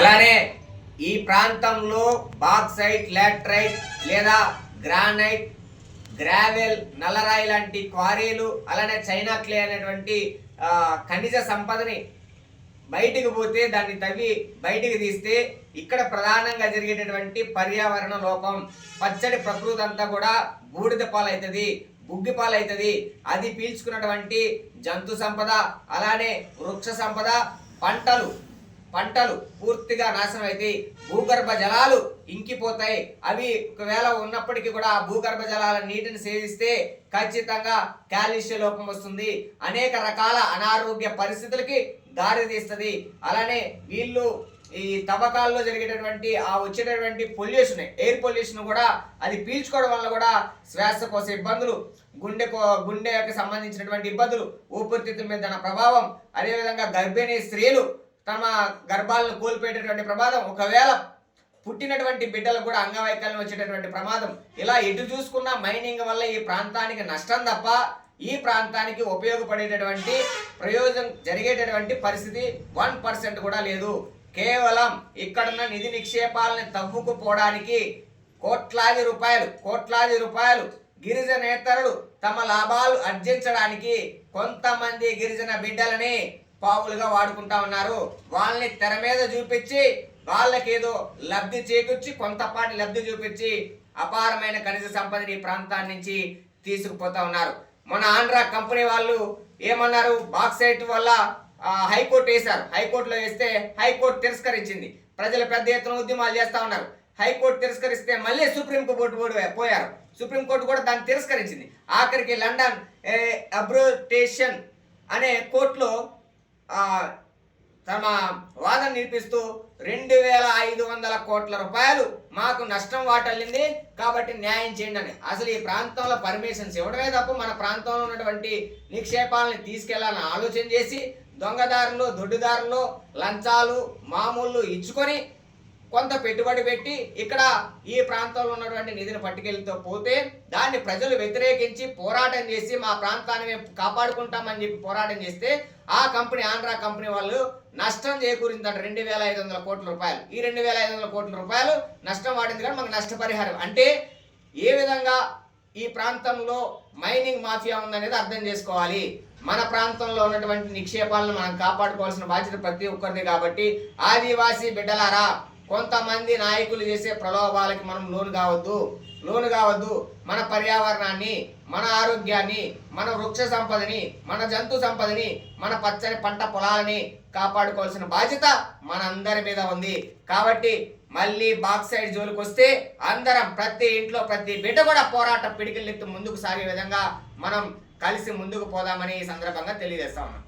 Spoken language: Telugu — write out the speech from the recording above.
అలానే ఈ ప్రాంతంలో బాక్సైట్, లాటరైట్ లేదా గ్రానైట్, గ్రావెల్, నల్లరాయి లాంటి క్వారీలు, అలానే చైనా క్లే అనేటువంటి ఖనిజ సంపదని బయటికి పోతే దాన్ని తవ్వి బయటికి తీస్తే ఇక్కడ ప్రధానంగా జరిగేటటువంటి పర్యావరణ లోపం, పచ్చడి ప్రకృతి అంతా కూడా బూడిద పాలవుతుంది, బుగ్గి పాలవుతుంది. అది పీల్చుకున్నటువంటి జంతు సంపద, అలానే వృక్ష సంపద, పంటలు పూర్తిగా నాశనం అవుతాయి. భూగర్భ జలాలు ఇంకిపోతాయి. అవి ఒకవేళ ఉన్నప్పటికీ కూడా ఆ భూగర్భ జలాల నీటిని సేవిస్తే ఖచ్చితంగా కాల్షియం లోపం వస్తుంది, అనేక రకాల అనారోగ్య పరిస్థితులకి దారి తీస్తుంది. అలానే వీళ్ళు ఈ తవ్వకాల్లో జరిగేటటువంటి వచ్చేటటువంటి పొల్యూషన్, ఎయిర్ పొల్యూషన్ కూడా అది పీల్చుకోవడం వల్ల కూడా శ్వాసకోశ ఇబ్బందులు, గుండెకి సంబంధించినటువంటి ఇబ్బందులు, ఊపిరితిత్తుల మీద దాని ప్రభావం, అదేవిధంగా గర్భిణీ స్త్రీలు తమ గర్భాలను కోల్పోయేటటువంటి ప్రమాదం, ఒకవేళ పుట్టినటువంటి బిడ్డలకు కూడా అంగవైకల్యం వచ్చేటటువంటి ప్రమాదం. ఇలా ఎటు చూసుకున్న మైనింగ్ వల్ల ఈ ప్రాంతానికి నష్టం తప్ప ఈ ప్రాంతానికి ఉపయోగపడేటటువంటి ప్రయోజనం జరిగేటటువంటి పరిస్థితి 1% కూడా లేదు. కేవలం ఇక్కడున్న నిధి నిక్షేపాలని తవ్వుకుపోవడానికి కోట్లాది రూపాయలు గిరిజనేతరులు తమ లాభాలు ఆర్జించడానికి కొంతమంది గిరిజన బిడ్డలని పావులుగా వాడుకుంటా ఉన్నారు. వాళ్ళని తెర మీద చూపించి వాళ్ళకేదో లబ్ధి చేకూర్చి, కొంతపాటి లబ్ధి చూపించి అపారమైన ఖనిజ సంపదని ఈ ప్రాంతాన్ని నుంచి తీసుకుపోతా ఉన్నారు. మన ఆంధ్ర కంపెనీ వాళ్ళు ఏమన్నారు, బాక్సైట్ వల్ల హైకోర్టు వేశారు. హైకోర్టులో వేస్తే హైకోర్టు తిరస్కరించింది. ప్రజలు పెద్ద ఎత్తున ఉద్యమాలు చేస్తా ఉన్నారు. హైకోర్టు తిరస్కరిస్తే మళ్ళీ సుప్రీంకోర్టు పోయారు. సుప్రీంకోర్టు కూడా దాన్ని తిరస్కరించింది. ఆఖరికి లండన్ అబ్రోటేషన్ అనే కోర్టులో తమ వాదన నిలిపిస్తూ 2500 కోట్ల రూపాయలు మాకు నష్టం వాటిల్లింది, కాబట్టి న్యాయం చేయండి అని. అసలు ఈ ప్రాంతంలో పర్మిషన్స్ ఇవ్వడమే తప్ప మన ప్రాంతంలో ఉన్నటువంటి నిక్షేపాలని తీసుకెళ్లాలని ఆలోచన చేసి దొంగదారులు, దొడ్డిదారులు, లంచాలు మామూలు ఇచ్చుకొని కొంత పెట్టుబడి పెట్టి ఇక్కడ ఈ ప్రాంతంలో ఉన్నటువంటి నిధిని పట్టుకెళ్తూ పోతే దాన్ని ప్రజలు వ్యతిరేకించి పోరాటం చేసి మా ప్రాంతాన్ని మేము కాపాడుకుంటామని చెప్పి పోరాటం చేస్తే ఆ కంపెనీ, ఆంధ్ర కంపెనీ వాళ్ళు నష్టం చేకూరిందంట 2500 కోట్ల రూపాయలు. ఈ 2500 కోట్ల రూపాయలు నష్టం వాడింది కానీ మాకు నష్టపరిహారం. అంటే ఏ విధంగా ఈ ప్రాంతంలో మైనింగ్ మాఫియా ఉందనేది అర్థం చేసుకోవాలి. మన ప్రాంతంలో ఉన్నటువంటి నిక్షేపాలను మనం కాపాడుకోవాల్సిన బాధ్యత ప్రతి ఒక్కరిది. కాబట్టి ఆదివాసీ బిడ్డలారా, కొంతమంది నాయకులు చేసే ప్రలోభాలకి మనం లోను కావద్దు. మన పర్యావరణాన్ని, మన ఆరోగ్యాన్ని, మన వృక్ష సంపదని, మన జంతు సంపదని, మన పచ్చని పంట పొలాలని కాపాడుకోవాల్సిన బాధ్యత మనందరి మీద ఉంది. కాబట్టి మళ్ళీ బాక్సైడ్ జోలికి వస్తే అందరం, ప్రతి ఇంట్లో ప్రతి బిడ్డ కూడా పోరాట పిడికిలెత్తి ముందుకు సాగే విధంగా మనం కలిసి ముందుకు పోదామని ఈ సందర్భంగా తెలియజేస్తా ఉన్నాం.